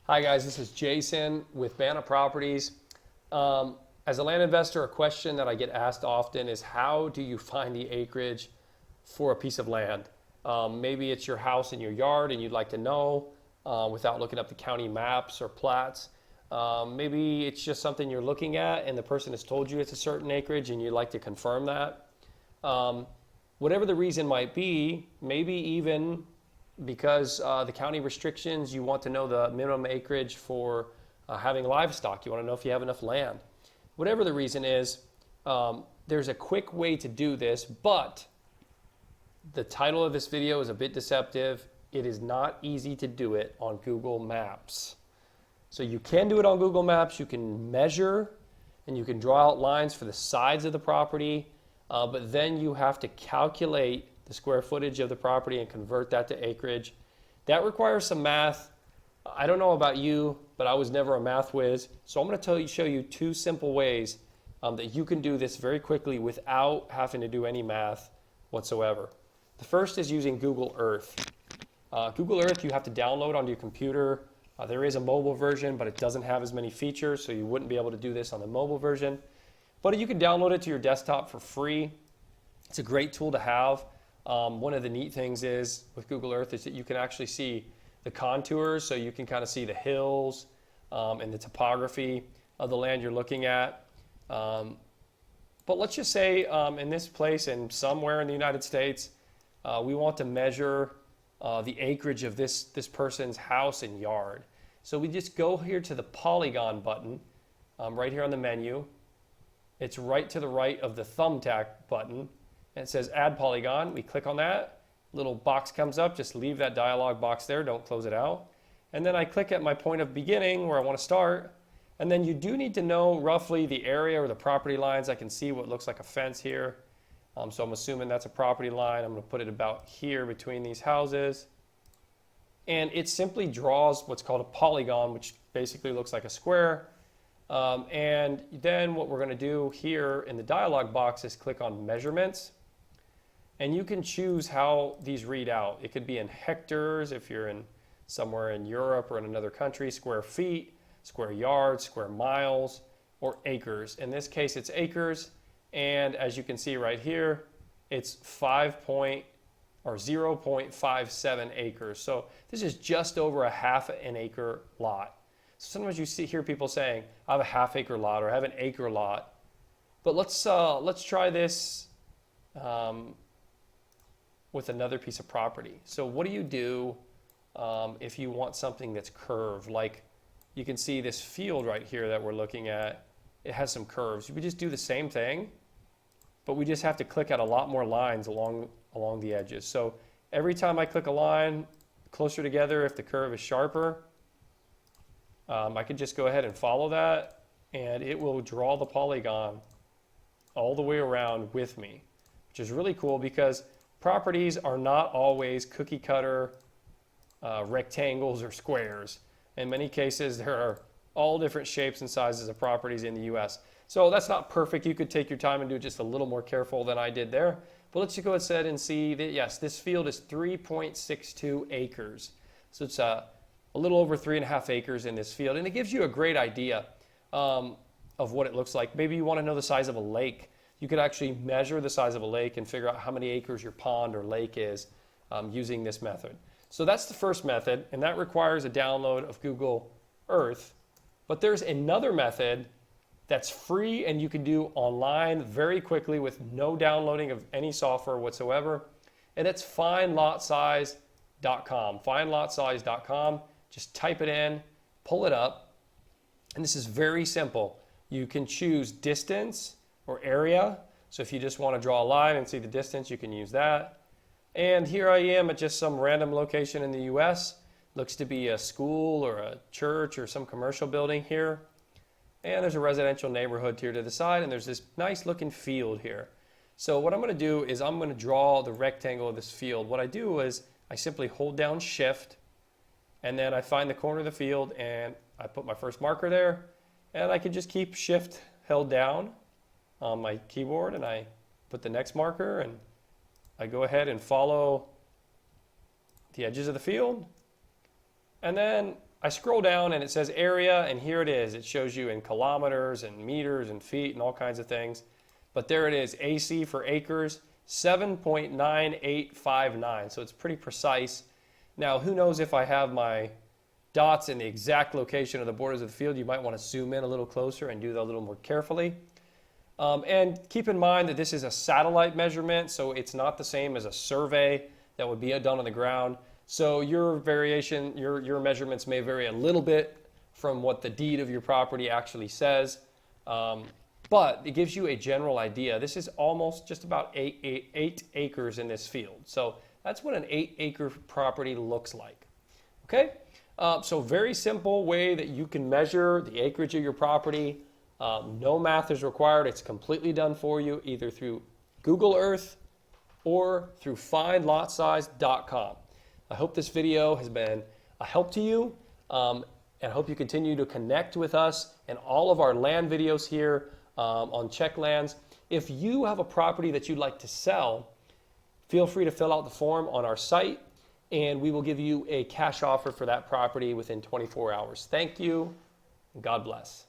Hi guys, this is Jason with Banner Properties. As a land investor, a question that I get asked often is how do you find the acreage for a piece of land? Maybe it's your house in your yard and you'd like to know without looking up the county maps or plats. Maybe it's just something you're looking at and the person has told you it's a certain acreage and you'd like to confirm that. Whatever the reason might be, maybe even because the county restrictions, you want to know the minimum acreage for having livestock. You want to know if you have enough land. Whatever the reason is, there's a quick way to do this, but the title of this video is a bit deceptive. It is not easy to do it on Google Maps. So you can do it on Google Maps. You can measure and you can draw out lines for the sides of the property, but then you have to calculate the square footage of the property and convert that to acreage. That requires some math. I don't know about you, but I was never a math whiz. So I'm going to show you two simple ways that you can do this very quickly without having to do any math whatsoever. The first is using Google Earth. Google Earth you have to download onto your computer. There is a mobile version, but it doesn't have as many features, so you wouldn't be able to do this on the mobile version. But you can download it to your desktop for free. It's a great tool to have. One of the neat things is with Google Earth is that you can actually see the contours, so you can kind of see the hills and the topography of the land you're looking at. But let's just say in this place and somewhere in the United States, we want to measure the acreage of this person's house and yard. So we just go here to the polygon button right here on the menu. It's right to the right of the thumbtack button. And it says add polygon. We click on that. Little box comes up. Just leave that dialog box there. Don't close it out. And then I click at my point of beginning where I want to start. And then you do need to know roughly the area or the property lines. I can see what looks like a fence here. So I'm assuming that's a property line. I'm going to put it about here between these houses. And it simply draws what's called a polygon, which basically looks like a square. And then what we're going to do here in the dialog box is click on measurements. And you can choose how these read out. It could be in hectares if you're in somewhere in Europe or in another country, square feet, square yards, square miles, or acres. In this case, it's acres. And as you can see right here, it's 0.57 acres. So this is just over a half an acre lot. So sometimes you hear people saying, I have a half acre lot or I have an acre lot. But let's try this with another piece of property. So what do you do if you want something that's curved? Like you can see this field right here that we're looking at, it has some curves. We just do the same thing, but we just have to click at a lot more lines along the edges. So every time I click a line closer together, if the curve is sharper, I can just go ahead and follow that and it will draw the polygon all the way around with me, which is really cool because properties are not always cookie cutter rectangles or squares. In many cases, there are all different shapes and sizes of properties in the US. So that's not perfect. You could take your time and do it just a little more careful than I did there. But let's just go ahead and see that, yes, this field is 3.62 acres. So it's a little over 3.5 acres in this field. And it gives you a great idea of what it looks like. Maybe you want to know the size of a lake. You could actually measure the size of a lake and figure out how many acres your pond or lake is using this method. So that's the first method, and that requires a download of Google Earth. But there's another method that's free and you can do online very quickly with no downloading of any software whatsoever. And it's findlotsize.com. Findlotsize.com. Just type it in, pull it up, and this is very simple. You can choose distance or area. So if you just want to draw a line and see the distance, you can use that. And here I am at just some random location in the US. Looks to be a school or a church or some commercial building here. And there's a residential neighborhood here to the side, and there's this nice looking field here. So what I'm going to do is I'm going to draw the rectangle of this field. What I do is I simply hold down Shift, and then I find the corner of the field, and I put my first marker there, and I can just keep Shift held down on my keyboard, and I put the next marker, and I go ahead and follow the edges of the field, and then I scroll down and it says area, and here it is. It shows you in kilometers and meters and feet and all kinds of things. But there it is, AC for acres, 7.9859. So it's pretty precise. Now, who knows if I have my dots in the exact location of the borders of the field. You might want to zoom in a little closer and do that a little more carefully. And keep in mind that this is a satellite measurement, so it's not the same as a survey that would be done on the ground. So your variation, your measurements may vary a little bit from what the deed of your property actually says, but it gives you a general idea. This is almost just about 8 acres in this field. So that's what an 8-acre property looks like. Okay, so very simple way that you can measure the acreage of your property. No math is required. It's completely done for you, either through Google Earth or through findlotsize.com. I hope this video has been a help to you, and I hope you continue to connect with us and all of our land videos here on Check Lands. If you have a property that you'd like to sell, feel free to fill out the form on our site, and we will give you a cash offer for that property within 24 hours. Thank you, and God bless.